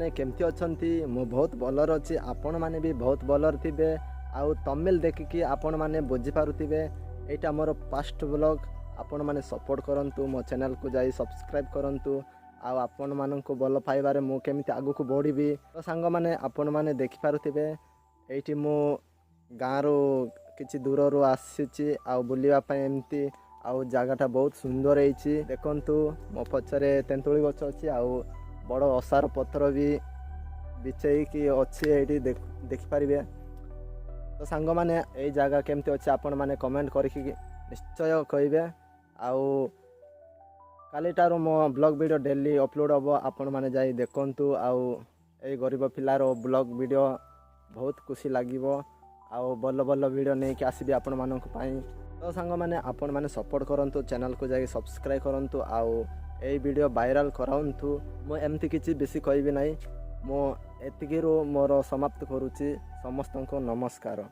मैंने केमती अछंती मु बहुत भलर अच्छी आपण मैंने भी बहुत भलर थे आउ तमिल देखिकी आपण मैंने बुझी पारुथिबे एटा मोर फास्ट ब्लॉग आपण मैंने सपोर्ट करंतु मो चैनल को जाई सब्सक्राइब करंतु आउ आपण माननको भल पाइबारे मु केमिति आगु को बढ़िबी तो सांग माने आपण माने देखि पारुथिबे एठी मु गाँरु किछि दूररु आसीछि आउ बुलिबा पय एमती आउ जागाटा बहुत सुंदर होइछि देखंतु मो पछरे तेंतुली गछ अछि आउ बड़ असार पत्र भी बिछेई कि अछि एठी देखि पारिबे तो सांग माने ए जागा केमती अछि आपण माने कमेंट करके निश्चय कहिबे आउ कालीटारू मो ब्लॉग वीडियो डेली अपलोड हम आपण माने जाई देखंतु आउ ए गरीब पिलार ब्लॉग वीडियो बहुत खुशी लागिवो आउ बल्ल बल्ल वीडियो नहीं कि आसीबी आपण मानक पई तो सांग माने आपण माने सपोर्ट करंतु चैनल को जाई सब्सक्राइब करंतु आउ ए वीडियो वायरल कराउंतु मो एमती किछि बेसी कहबी नाही मो एतिकिरो मोर समाप्त करूची समस्त को नमस्कार।